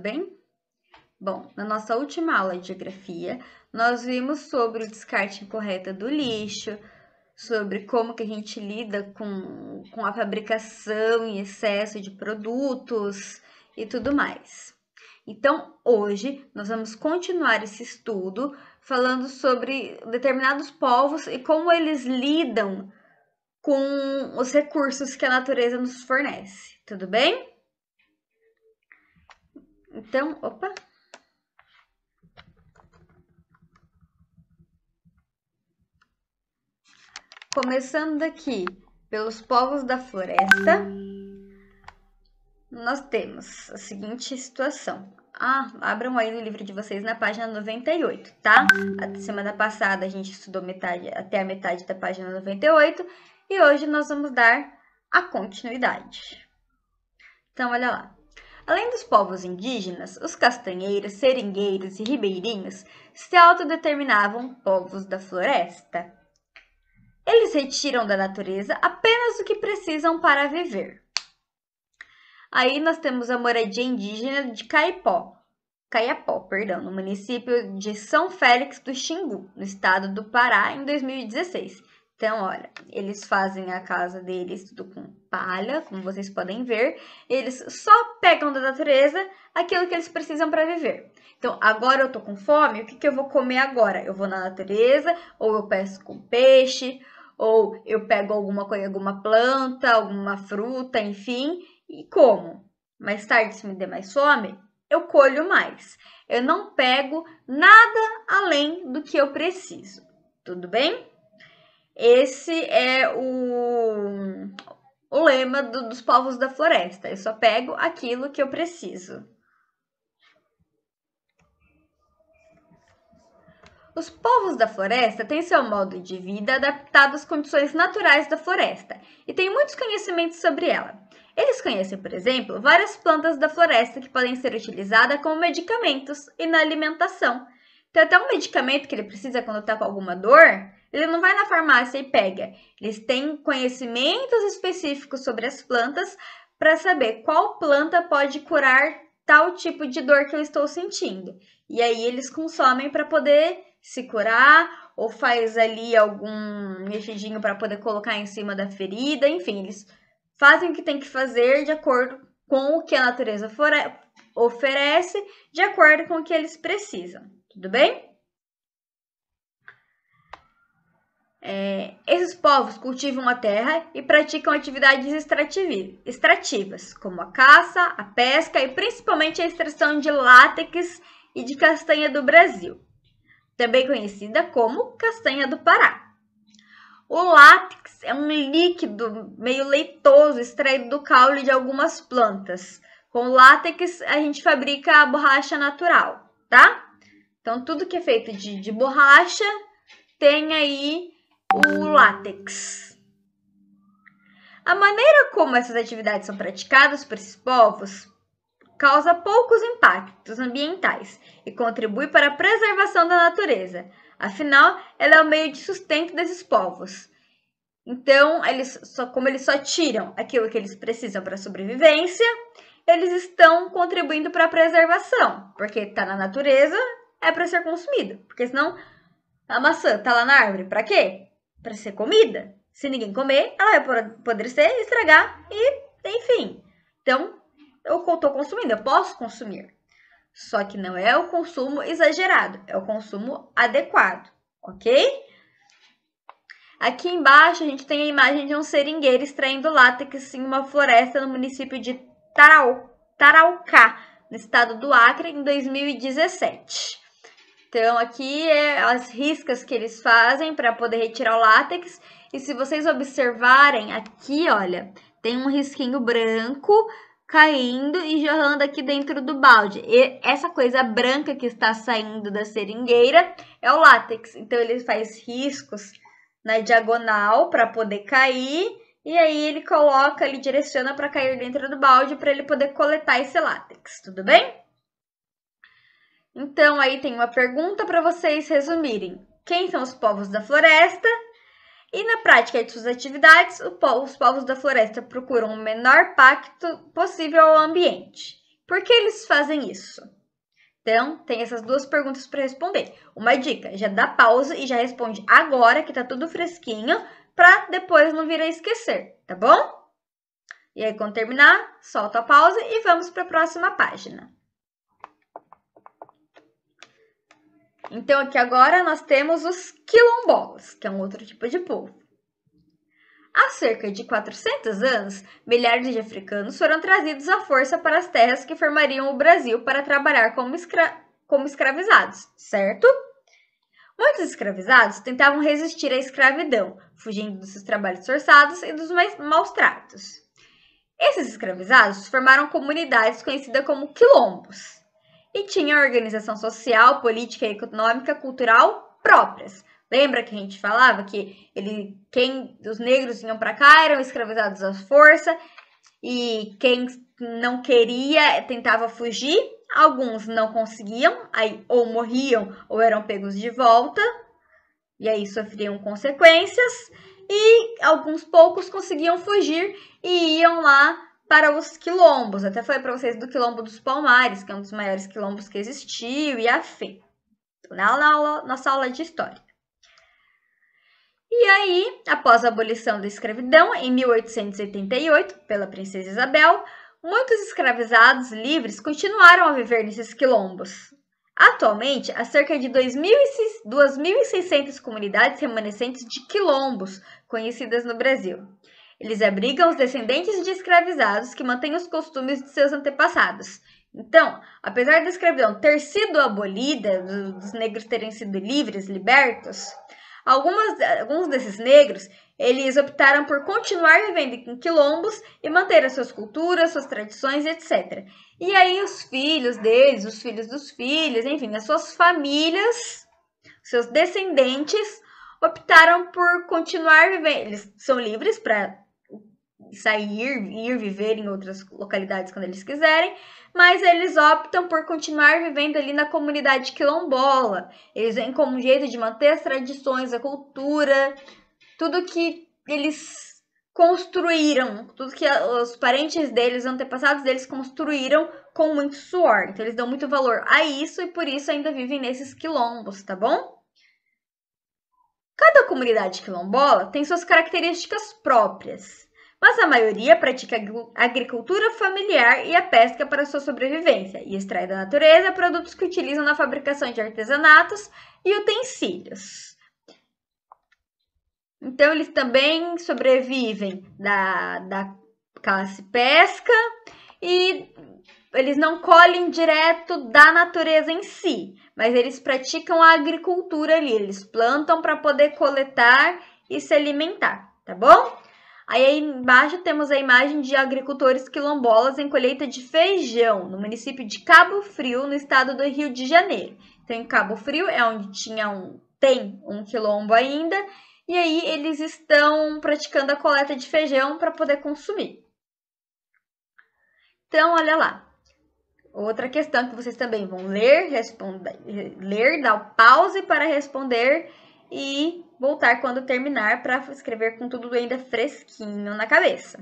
bem? Bom, na nossa última aula de geografia, nós vimos sobre o descarte incorreto do lixo, sobre como que a gente lida com a fabricação e excesso de produtos e tudo mais. Então, hoje, nós vamos continuar esse estudo falando sobre determinados povos e como eles lidam com os recursos que a natureza nos fornece. Tudo bem? Então, começando daqui pelos povos da floresta, nós temos a seguinte situação. Abram aí no livro de vocês na página 98, tá? A semana passada a gente estudou até a metade da página 98 e hoje nós vamos dar a continuidade. Então, olha lá. Além dos povos indígenas, os castanheiros, seringueiros e ribeirinhos se autodeterminavam povos da floresta. Eles retiram da natureza apenas o que precisam para viver. Aí nós temos a moradia indígena de Caiapó, no município de São Félix do Xingu, no estado do Pará, em 2016. Então, olha, eles fazem a casa deles tudo com palha, como vocês podem ver. Eles só pegam da natureza aquilo que eles precisam para viver. Então, agora eu tô com fome, o que eu vou comer agora? Eu vou na natureza, ou eu pesco um peixe, ou eu pego alguma coisa, alguma planta, alguma fruta, enfim, e como. Mais tarde, se me der mais fome, eu colho mais. Eu não pego nada além do que eu preciso. Tudo bem? Esse é o lema dos povos da floresta. Eu só pego aquilo que eu preciso. Os povos da floresta têm seu modo de vida adaptado às condições naturais da floresta e têm muitos conhecimentos sobre ela. Eles conhecem, por exemplo, várias plantas da floresta que podem ser utilizadas como medicamentos e na alimentação. Tem até um medicamento que ele precisa quando está com alguma dor, ele não vai na farmácia e pega. Eles têm conhecimentos específicos sobre as plantas para saber qual planta pode curar tal tipo de dor que eu estou sentindo. E aí eles consomem para poder se curar ou faz ali algum mexidinho para poder colocar em cima da ferida. Enfim, eles fazem o que tem que fazer de acordo com o que a natureza oferece, de acordo com o que eles precisam. Tudo bem? Esses povos cultivam a terra e praticam atividades extrativas, como a caça, a pesca e principalmente a extração de látex e de castanha do Brasil, também conhecida como castanha do Pará. O látex é um líquido meio leitoso extraído do caule de algumas plantas. Com látex a gente fabrica a borracha natural, tá? Então tudo que é feito de borracha tem aí o látex. A maneira como essas atividades são praticadas por esses povos causa poucos impactos ambientais e contribui para a preservação da natureza. Afinal, ela é o meio de sustento desses povos. Então, como eles só tiram aquilo que eles precisam para a sobrevivência, eles estão contribuindo para a preservação, porque está na natureza, é para ser consumido. Porque senão a maçã está lá na árvore, para quê? Para ser comida. Se ninguém comer, ela vai apodrecer, estragar e, enfim. Então, eu estou consumindo, eu posso consumir. Só que não é o consumo exagerado, é o consumo adequado, ok? Aqui embaixo a gente tem a imagem de um seringueiro extraindo látex em uma floresta no município de Taraucá, no estado do Acre, em 2017. Então, aqui é as riscas que eles fazem para poder retirar o látex. E se vocês observarem aqui, olha, tem um risquinho branco caindo e jorrando aqui dentro do balde. E essa coisa branca que está saindo da seringueira é o látex. Então, ele faz riscos na diagonal para poder cair. E aí, ele coloca, ele direciona para cair dentro do balde para ele poder coletar esse látex. Tudo bem? Então, aí tem uma pergunta para vocês resumirem. Quem são os povos da floresta? E na prática de suas atividades, os povos da floresta procuram o menor impacto possível ao ambiente. Por que eles fazem isso? Então, tem essas duas perguntas para responder. Uma dica, já dá pausa e já responde agora, que tá tudo fresquinho, para depois não vir a esquecer, tá bom? E aí, quando terminar, solta a pausa e vamos para a próxima página. Então, aqui agora nós temos os quilombolas, que é um outro tipo de povo. Há cerca de 400 anos, milhares de africanos foram trazidos à força para as terras que formariam o Brasil para trabalhar como escravizados, certo? Muitos escravizados tentavam resistir à escravidão, fugindo dos seus trabalhos forçados e dos maus tratos. Esses escravizados formaram comunidades conhecidas como quilombos e tinham organização social, política, econômica, cultural próprias. Lembra que a gente falava que os negros vinham para cá eram escravizados à força e quem não queria tentava fugir? Alguns não conseguiam, aí ou morriam ou eram pegos de volta, e aí sofriam consequências, e alguns poucos conseguiam fugir e iam lá para os quilombos. Até falei para vocês do Quilombo dos Palmares, que é um dos maiores quilombos que existiu, e afim, na nossa aula de história. E aí, após a abolição da escravidão, em 1888, pela princesa Isabel, muitos escravizados livres continuaram a viver nesses quilombos. Atualmente, há cerca de 2.600 comunidades remanescentes de quilombos conhecidas no Brasil. Eles abrigam os descendentes de escravizados que mantêm os costumes de seus antepassados. Então, apesar da escravidão ter sido abolida, dos negros terem sido livres, libertos, alguns desses negros, eles optaram por continuar vivendo em quilombos e manter as suas culturas, suas tradições, etc. E aí os filhos deles, os filhos dos filhos, enfim, as suas famílias, seus descendentes, optaram por continuar vivendo. Eles são livres para sair, ir viver em outras localidades quando eles quiserem, mas eles optam por continuar vivendo ali na comunidade quilombola. Eles vêm como um jeito de manter as tradições, a cultura, tudo que eles construíram, tudo que os parentes deles, antepassados deles construíram com muito suor. Então eles dão muito valor a isso e por isso ainda vivem nesses quilombos, tá bom? Cada comunidade quilombola tem suas características próprias, mas a maioria pratica agricultura familiar e a pesca para sua sobrevivência e extrai da natureza produtos que utilizam na fabricação de artesanatos e utensílios. Então, eles também sobrevivem da classe pesca e eles não colhem direto da natureza em si, mas eles praticam a agricultura ali, eles plantam para poder coletar e se alimentar, tá bom? Aí embaixo temos a imagem de agricultores quilombolas em colheita de feijão, no município de Cabo Frio, no estado do Rio de Janeiro. Então, em Cabo Frio é onde tem um quilombo ainda, e aí eles estão praticando a coleta de feijão para poder consumir. Então, olha lá. Outra questão que vocês também vão ler, dar pause para responder e voltar quando terminar para escrever com tudo ainda fresquinho na cabeça.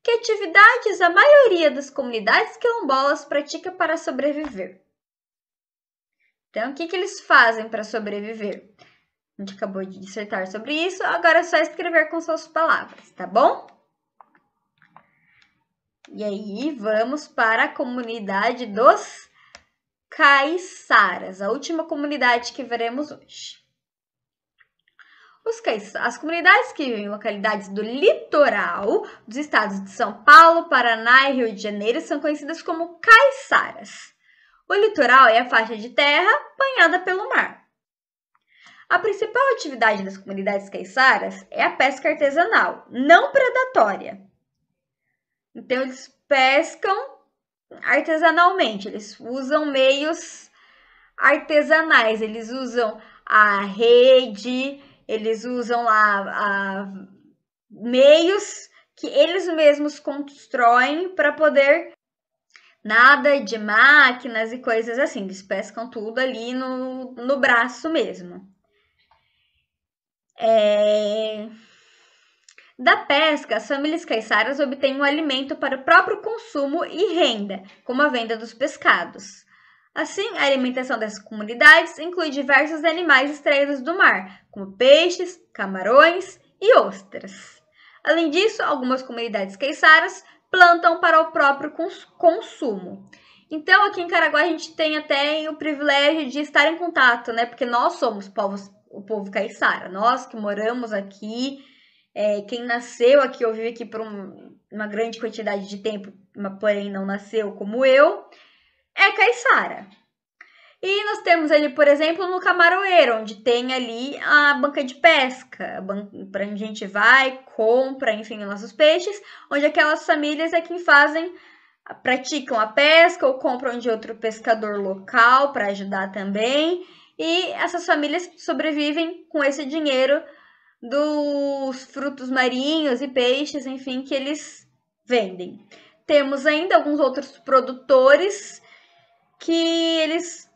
Que atividades a maioria das comunidades quilombolas pratica para sobreviver? Então, o que eles fazem para sobreviver? A gente acabou de dissertar sobre isso, agora é só escrever com suas palavras, tá bom? E aí, vamos para a comunidade dos caiçaras, a última comunidade que veremos hoje. As comunidades que vivem em localidades do litoral dos estados de São Paulo, Paraná e Rio de Janeiro são conhecidas como caiçaras. O litoral é a faixa de terra banhada pelo mar. A principal atividade das comunidades caiçaras é a pesca artesanal, não predatória. Então, eles pescam artesanalmente, eles usam meios artesanais, eles usam a rede, eles usam lá meios que eles mesmos constroem para poder nada de máquinas e coisas assim. Eles pescam tudo ali no braço mesmo. Da pesca, as famílias caiçaras obtêm o alimento para o próprio consumo e renda, como a venda dos pescados. Assim, a alimentação dessas comunidades inclui diversos animais extraídos do mar, como peixes, camarões e ostras. Além disso, algumas comunidades caiçaras plantam para o próprio consumo. Então, aqui em Caraguá, a gente tem até o privilégio de estar em contato, né? Porque nós somos o povo caiçara, nós que moramos aqui, quem nasceu aqui ou vive aqui por uma grande quantidade de tempo, porém não nasceu como eu, é caiçara. E nós temos ali, por exemplo, no Camaroeiro, onde tem ali a banca de pesca, para onde a gente vai, compra, enfim, os nossos peixes, onde aquelas famílias é quem praticam a pesca ou compram de outro pescador local para ajudar também. E essas famílias sobrevivem com esse dinheiro dos frutos marinhos e peixes, enfim, que eles vendem. Temos ainda alguns outros produtores que eles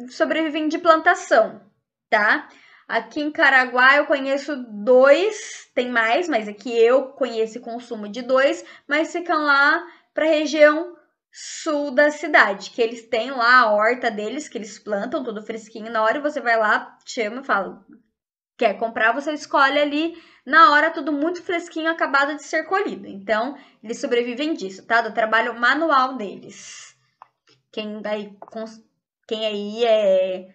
sobrevivem de plantação, tá? Aqui em Caraguá eu conheço 2, tem mais, mas aqui eu conheço e consumo de 2, mas ficam lá para a região sul da cidade, que eles têm lá a horta deles, que eles plantam tudo fresquinho na hora, e você vai lá, chama e fala, quer comprar, você escolhe ali na hora, tudo muito fresquinho, acabado de ser colhido. Então, eles sobrevivem disso, tá? Do trabalho manual deles. Quem aí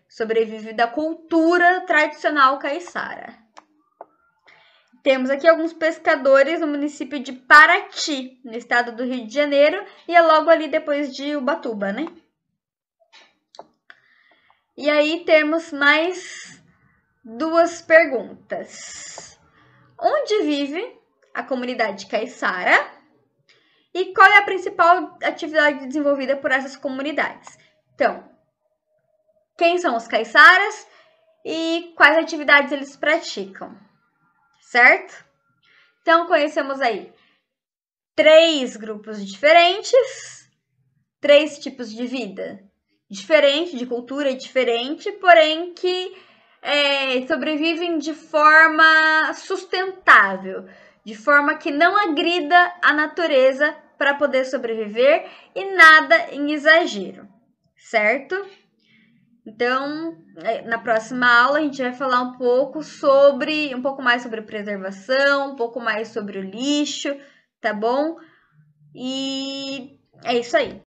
sobrevive da cultura tradicional caiçara. Temos aqui alguns pescadores no município de Paraty, no estado do Rio de Janeiro, e é logo ali depois de Ubatuba, né? E aí temos mais 2 perguntas. Onde vive a comunidade caiçara? E qual é a principal atividade desenvolvida por essas comunidades? Então, quem são os caiçaras e quais atividades eles praticam, certo? Então, conhecemos aí 3 grupos diferentes, 3 tipos de vida diferente, de cultura diferente, porém que sobrevivem de forma sustentável, de forma que não agrida a natureza para poder sobreviver e nada em exagero, certo? Então, na próxima aula a gente vai falar um pouco mais sobre preservação, um pouco mais sobre o lixo, tá bom? E é isso aí.